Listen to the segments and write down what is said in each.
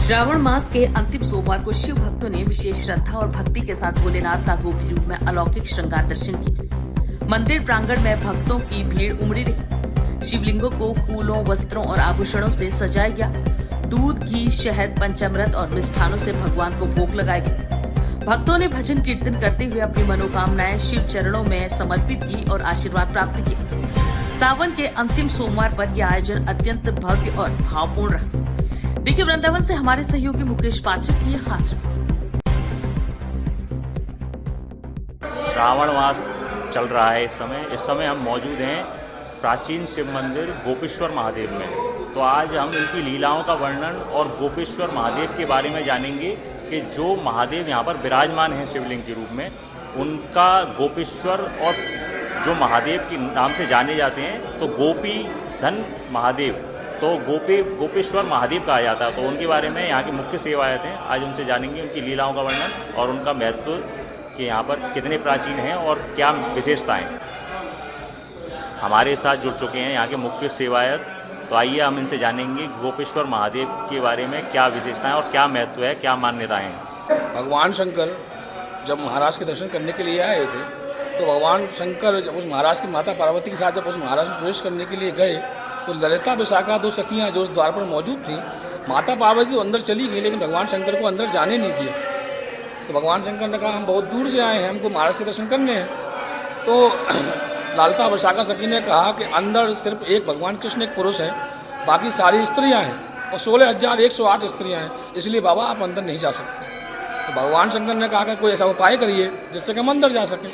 श्रावण मास के अंतिम सोमवार को शिव भक्तों ने विशेष श्रद्धा और भक्ति के साथ भोलेनाथ का गोपी रूप में अलौकिक श्रृंगार दर्शन किए। मंदिर प्रांगण में भक्तों की भीड़ उमड़ी रही। शिवलिंगों को फूलों, वस्त्रों और आभूषणों से सजाया गया। दूध, घी, शहद, पंचामृत और मिष्ठानों से भगवान को भोग लगाए गए। भक्तों ने भजन कीर्तन करते हुए अपनी मनोकामनाएं शिव चरणों में समर्पित की और आशीर्वाद प्राप्त किए। सावन के अंतिम सोमवार पर यह आयोजन अत्यंत भव्य और भावपूर्ण रहा। देखिए वृंदावन से हमारे सहयोगी मुकेश पाठक की यह खास रिपोर्ट। श्रावण मास चल रहा है। इस समय हम मौजूद हैं प्राचीन शिव मंदिर गोपेश्वर महादेव में। तो आज हम इनकी लीलाओं का वर्णन और गोपेश्वर महादेव के बारे में जानेंगे कि जो महादेव यहाँ पर विराजमान हैं शिवलिंग के रूप में, उनका गोपेश्वर और जो महादेव के नाम से जाने जाते हैं तो गोपी धन महादेव, तो गोपेश्वर महादेव कहा जाता है। तो उनके बारे में यहाँ की मुख्य सेवायत हैं, आज उनसे जानेंगे उनकी लीलाओं का वर्णन और उनका महत्व कि यहाँ पर कितने प्राचीन हैं और क्या विशेषताएं। हमारे साथ जुड़ चुके हैं यहाँ के मुख्य सेवायत। तो आइए हम इनसे जानेंगे गोपेश्वर महादेव के बारे में क्या विशेषताएं और क्या महत्व है, क्या मान्यताएं हैं। भगवान शंकर जब महाराज के दर्शन करने के लिए आए थे तो भगवान शंकर जब उस महाराज की माता पार्वती के साथ जब उस महाराज में प्रवेश करने के लिए गए तो ललिता विशाखा दो सखियाँ जो उस द्वार पर मौजूद थीं, माता पार्वती तो अंदर चली गई लेकिन भगवान शंकर को अंदर जाने नहीं दिया। तो भगवान शंकर ने कहा हम बहुत दूर से आए हैं, हमको महाराज के दर्शन करने हैं। तो ललिता विशाखा सखी ने कहा कि अंदर सिर्फ एक भगवान कृष्ण एक पुरुष है, बाकी सारी स्त्रियाँ हैं और 16,108 स्त्रियाँ हैं, इसलिए बाबा आप अंदर नहीं जा सकते। तो भगवान शंकर ने कहा कि कोई ऐसा उपाय करिए जिससे कि हम अंदर जा सकें।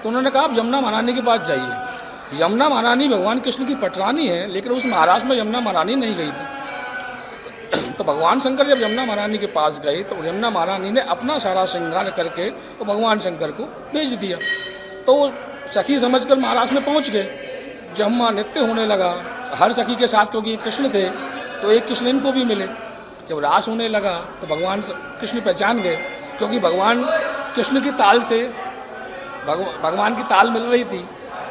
तो उन्होंने कहा आप यमुना महारानी के पास जाइए। यमुना महारानी भगवान कृष्ण की पटरानी है, लेकिन उस महाराज में यमुना महारानी नहीं गई थी। तो भगवान शंकर जब यमुना महारानी के पास गए तो यमुना महारानी ने अपना सारा श्रृंगार करके तो भगवान शंकर को भेज दिया। तो वो सखी समझकर महाराज में पहुंच गए। जब नृत्य होने लगा हर सखी के साथ, क्योंकि कृष्ण थे तो एक कृष्ण इनको भी मिले। जब रास होने लगा तो भगवान कृष्ण पहचान गए, क्योंकि भगवान कृष्ण की ताल से भगवान की ताल मिल रही थी।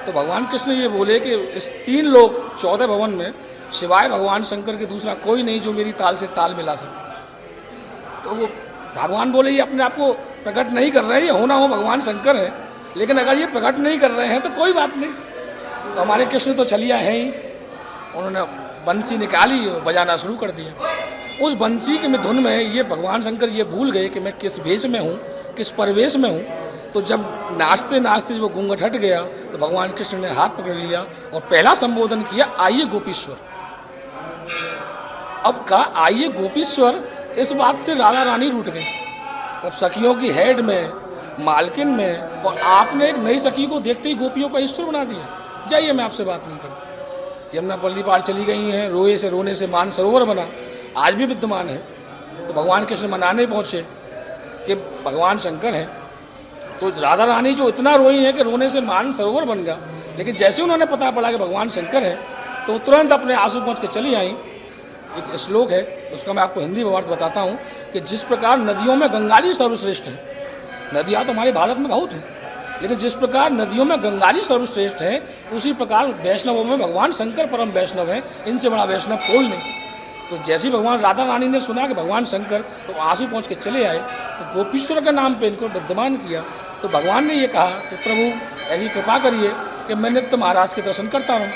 तो भगवान कृष्ण ये बोले कि इस 3 लोक 14 भवन में सिवाय भगवान शंकर के दूसरा कोई नहीं जो मेरी ताल से ताल मिला सके। तो वो भगवान बोले ये अपने आप को प्रकट नहीं कर रहे हैं, ये होना हो भगवान शंकर है, लेकिन अगर ये प्रकट नहीं कर रहे हैं तो कोई बात नहीं। तो हमारे कृष्ण तो छलिया हैं ही। उन्होंने बंसी निकाली और बजाना शुरू कर दिया। उस बंसी के धुन में ये भगवान शंकर ये भूल गए कि मैं किस भेष में हूँ, किस परिवेश में हूँ। तो जब नाचते नाचते वो घूंघट हट गया तो भगवान कृष्ण ने हाथ पकड़ लिया और पहला संबोधन किया, आइए गोपीश्वर। अब कहा आइए गोपीश्वर, इस बात से राधा रानी रूठ गई। तब सखियों की हेड में, मालकिन में, और आपने एक नई सखी को देखते ही गोपियों का ईश्वर बना दिया। जाइए मैं आपसे बात नहीं करती। यमुना पल्ली पार चली गई हैं, रोने से मान सरोवर बना, आज भी विद्यमान है। तो भगवान कृष्ण मनाने पहुंचे कि भगवान शंकर हैं। तो राधा रानी जो इतना रोई है कि रोने से मान सरोवर बन गया, लेकिन जैसे उन्होंने पता पड़ा कि भगवान शंकर है तो तुरंत अपने आंसू पहुँच के चली आई। एक श्लोक है उसका मैं आपको हिंदी में बताता हूँ कि जिस प्रकार नदियों में गंगा जी सर्वश्रेष्ठ हैं, नदियाँ तो हमारे भारत में बहुत हैं, लेकिन जिस प्रकार नदियों में गंगा जी सर्वश्रेष्ठ हैं उसी प्रकार वैष्णवों में भगवान शंकर परम वैष्णव हैं, इनसे बड़ा वैष्णव कोई नहीं। तो जैसे ही भगवान राधा रानी ने सुना कि भगवान शंकर, तो आंसू पहुँच के चले आए। तो गोपीश्वर के नाम पे इनको विद्यमान किया। तो भगवान ने ये कहा कि प्रभु ऐसी कृपा करिए कि मैं नित्य महाराज के दर्शन करता रहूँ।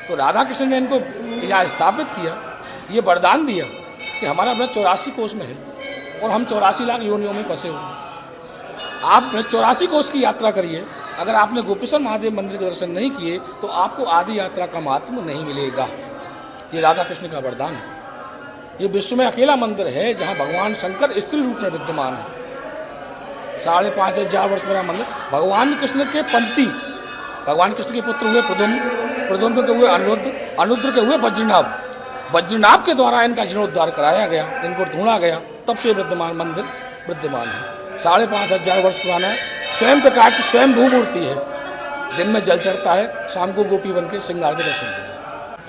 तो राधा कृष्ण ने इनको यहाँ स्थापित किया, ये वरदान दिया कि हमारा व्रत 84 कोष में है और हम 84 लाख योनियों में फंसे हुए हैं। आप 84 कोष की यात्रा करिए, अगर आपने गोपेश्वर महादेव मंदिर के दर्शन नहीं किए तो आपको आदि यात्रा का महात्म नहीं मिलेगा। ये राधा कृष्ण का वरदान है। ये विश्व में अकेला मंदिर है जहाँ भगवान शंकर स्त्री रूप में विद्यमान है। 5,500 वर्ष पुराना मंदिर। भगवान कृष्ण के पंथी, भगवान कृष्ण के पुत्र हुए प्रद्युम्न के हुए अनिरुद्ध, अनिरुद्ध के हुए वज्रनाभ, वज्रनाभ के द्वारा इनका जीर्णोद्धार कराया गया, इनको ढूंढा गया, तब से विद्यमान मंदिर विद्यमान है। 5,500 वर्ष पुराना है। स्वयं प्रकार की स्वयं भू मूर्ति है। दिन में जल चढ़ता है, शाम को गोपी बन के श्रृंगार के दर्शन करते हैं।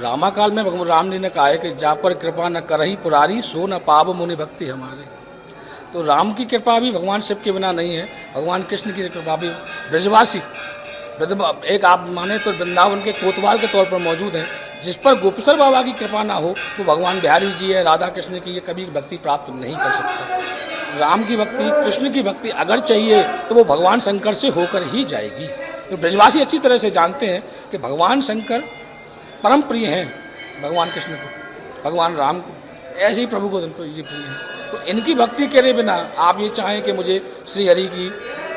रामाकाल में भगवान राम जी ने कहा है कि जा पर कृपा न करही पुरारी, सो न पाव मुनि भक्ति हमारे। तो राम की कृपा भी भगवान शिव के बिना नहीं है, भगवान कृष्ण की कृपा भी। ब्रजवासी एक आप माने तो वृंदावन के कोतवाल के तौर पर मौजूद हैं, जिस पर गोपेश्वर बाबा की कृपा ना हो तो भगवान बिहारी जी है, राधा कृष्ण की ये कभी भक्ति प्राप्त नहीं कर सकता। राम की भक्ति, कृष्ण की भक्ति अगर चाहिए तो वो भगवान शंकर से होकर ही जाएगी। तो ब्रजवासी अच्छी तरह से जानते हैं कि भगवान शंकर परम प्रिय हैं भगवान कृष्ण को, भगवान राम को, ऐसे ही प्रभु को उनको ये प्रिय है। तो इनकी भक्ति करे बिना आप ये चाहें कि मुझे श्री हरि की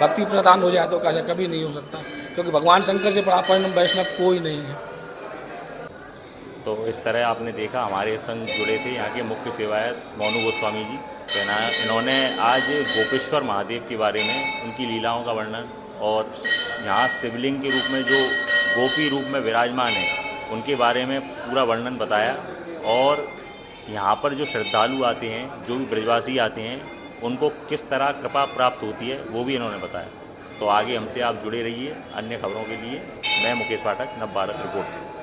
भक्ति प्रदान हो जाए तो कैसे कभी नहीं हो सकता, क्योंकि भगवान शंकर से बड़ा परम वैष्णव कोई नहीं है। तो इस तरह आपने देखा हमारे संग जुड़े थे यहाँ के मुख्य सेवायत मोनू गोस्वामी जी। तो इन्होंने आज गोपेश्वर महादेव के बारे में, उनकी लीलाओं का वर्णन और यहाँ शिवलिंग के रूप में जो गोपी रूप में विराजमान है उनके बारे में पूरा वर्णन बताया। और यहाँ पर जो श्रद्धालु आते हैं, जो भी ब्रजवासी आते हैं, उनको किस तरह कृपा प्राप्त होती है वो भी इन्होंने बताया। तो आगे हमसे आप जुड़े रहिए अन्य खबरों के लिए। मैं मुकेश पाठक, नव भारत रिपोर्ट से।